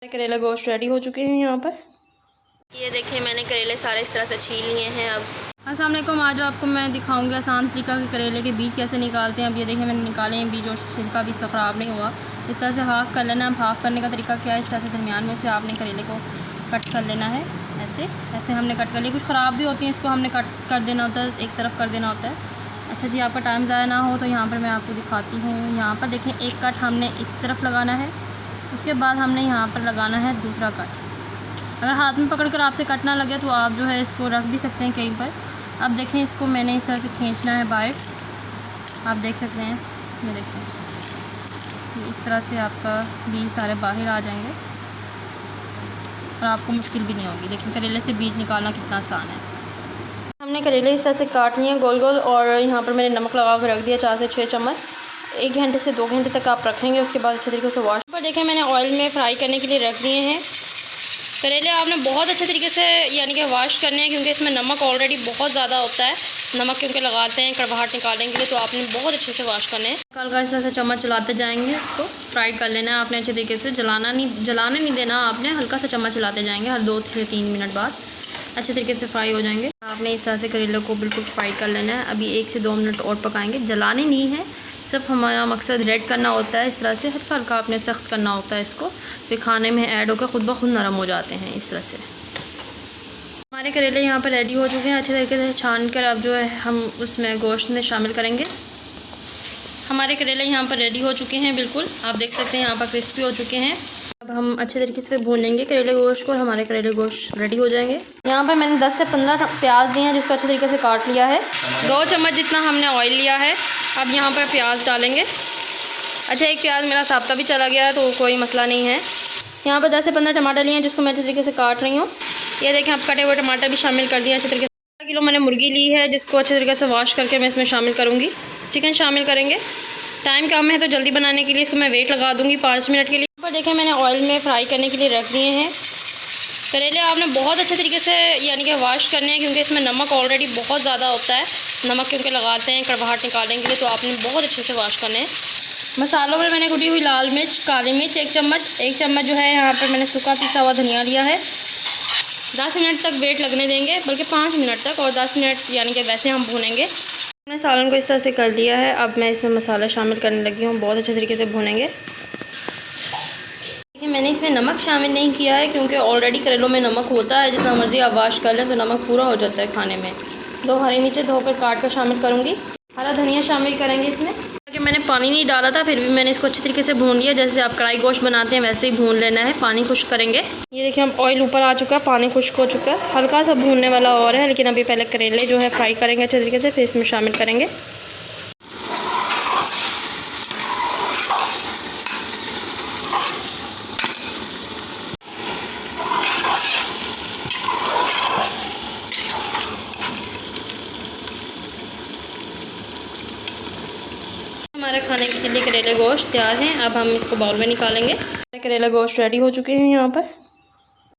करेला गोश्त रेडी हो चुके हैं यहाँ पर। ये देखिए मैंने करेले सारे इस तरह से छील लिए हैं। अब अस्सलाम वालेकुम, आज आपको मैं दिखाऊंगी आसान तरीका कि करेले के बीज कैसे निकालते हैं। अब ये देखिए मैंने निकाले हैं बीज और छिलका भी इसका ख़राब नहीं हुआ। इस तरह से हाफ़ कर लेना है। हाफ़ करने का तरीका क्या है, इस तरह से दरमियान में से आपने करेले को कट कर लेना है। ऐसे हमने कट कर लिया। कुछ ख़राब भी होती हैं, इसको हमने कट कर देना होता है, एक तरफ कर देना होता है। अच्छा जी, आपका टाइम ज़ाया ना हो तो यहाँ पर मैं आपको दिखाती हूँ। यहाँ पर देखें एक कट हमने इस तरफ लगाना है, उसके बाद हमने यहाँ पर लगाना है दूसरा कट। अगर हाथ में पकड़कर आपसे कट ना लगे तो आप जो है इसको रख भी सकते हैं कहीं पर। अब देखें इसको मैंने इस तरह से खींचना है बाहर, आप देख सकते हैं। ये देखें इस तरह से आपका बीज सारे बाहर आ जाएंगे और आपको मुश्किल भी नहीं होगी। देखें करेले से बीज निकालना कितना आसान है। हमने करेले इस तरह से काट लिए हैं गोल गोल, और यहाँ पर मैंने नमक लगा कर रख दिया 4 से 6 चम्मच। 1 घंटे से 2 घंटे तक आप रखेंगे, उसके बाद अच्छे तरीके से वॉश पर देखें मैंने ऑयल में फ्राई करने के लिए रख दिए हैं। करेले आपने बहुत अच्छे तरीके से यानी कि वॉश करने हैं, क्योंकि इसमें नमक ऑलरेडी बहुत ज़्यादा होता है। नमक क्योंकि लगाते हैं कड़वाहट निकालने के लिए, तो आपने बहुत अच्छे से वॉश करने हैं। हल्का इस तरह से चम्मच चलाते जाएंगे, इसको फ्राई कर लेना है आपने अच्छे तरीके से। जलाने नहीं देना आपने, हल्का सा चम्मच चलाते जाएंगे। हर 2 से 3 मिनट बाद अच्छे तरीके से फ्राई हो जाएंगे। आपने इस तरह से करेले को बिल्कुल फ्राई कर लेना है। अभी 1 से 2 मिनट और पकाएंगे, जलाने नहीं है, सिर्फ हमारा मकसद रेड करना होता है। इस तरह से हल्का हल्का आपने सख्त करना होता है इसको, फिर खाने में ऐड होकर खुद ब खुद नरम हो जाते हैं। इस तरह से हमारे करेले यहाँ पर रेडी हो चुके हैं। अच्छे तरीके से छान कर अब जो है हम उसमें गोश्त में शामिल करेंगे। हमारे करेले यहाँ पर रेडी हो चुके हैं, बिल्कुल आप देख सकते हैं यहाँ पर क्रिस्पी हो चुके हैं। अब हम अच्छे तरीके से भून लेंगे करेले गोश्त को और हमारे करेले गोश्त रेडी हो जाएंगे। यहाँ पर मैंने 10 से 15 प्याज दिए हैं, जिसको अच्छे तरीके से काट लिया है। 2 चम्मच जितना हमने ऑयल लिया है। अब यहाँ पर प्याज डालेंगे। अच्छा, एक प्याज मेरा साब्ता भी चला गया है तो कोई मसला नहीं है। यहाँ पर 10 से 15 टमाटर लिए हैं, जिसको मैं अच्छे तरीके से काट रही हूँ। ये देखें आप कटे हुए टमाटर भी शामिल कर दिए अच्छे तरीके से। 1 किलो मैंने मुर्गी ली है, जिसको अच्छे तरीके से वॉश करके मैं इसमें शामिल करूँगी। चिकन शामिल करेंगे। टाइम कम है तो जल्दी बनाने के लिए इसको मैं वेट लगा दूँगी 5 मिनट के लिए। पर देखें मैंने ऑयल में फ्राई करने के लिए रख दिए हैं। करेले आपने बहुत अच्छे तरीके से यानी कि वॉश करने हैं, क्योंकि इसमें नमक ऑलरेडी बहुत ज़्यादा होता है। नमक क्योंकि लगाते हैं कड़वाहट निकालने के लिए, तो आपने बहुत अच्छे से वॉश करने हैं। मसालों में मैंने कुटी हुई लाल मिर्च, काली मिर्च 1 चम्मच जो है यहाँ पर मैंने सूखा पिसा हुआ धनिया लिया है। 10 मिनट तक वेट लगने देंगे, बल्कि 5 मिनट तक, और 10 मिनट यानी कि वैसे हम भूनेंगे। मैंने सालन को इस तरह से कर लिया है। अब मैं इसमें मसाला शामिल करने लगी हूँ, बहुत अच्छे तरीके से भूनेंगे। मैंने इसमें नमक शामिल नहीं किया है, क्योंकि ऑलरेडी करेलों में नमक होता है। जितना मर्ज़ी आप वॉश कर लें तो नमक पूरा हो जाता है खाने में। 2 हरी मिर्चें धोकर काट कर शामिल करूँगी। हरा धनिया शामिल करेंगे इसमें। कि मैंने पानी नहीं डाला था, फिर भी मैंने इसको अच्छे तरीके से भून लिया। जैसे आप कढ़ाई गोश्त बनाते हैं वैसे ही भून लेना है, पानी खुश्क करेंगे। ये देखिए हम ऑयल ऊपर आ चुका है, पानी खुश्क हो चुका है। हल्का सा भूनने वाला और है, लेकिन अभी पहले करेले जो है फ्राई करेंगे अच्छे तरीके से, फिर इसमें शामिल करेंगे। हमारे खाने के लिए करेले गोश्त तैयार हैं। अब हम इसको बाउल में निकालेंगे। करेला गोश्त रेडी हो चुके हैं यहाँ पर।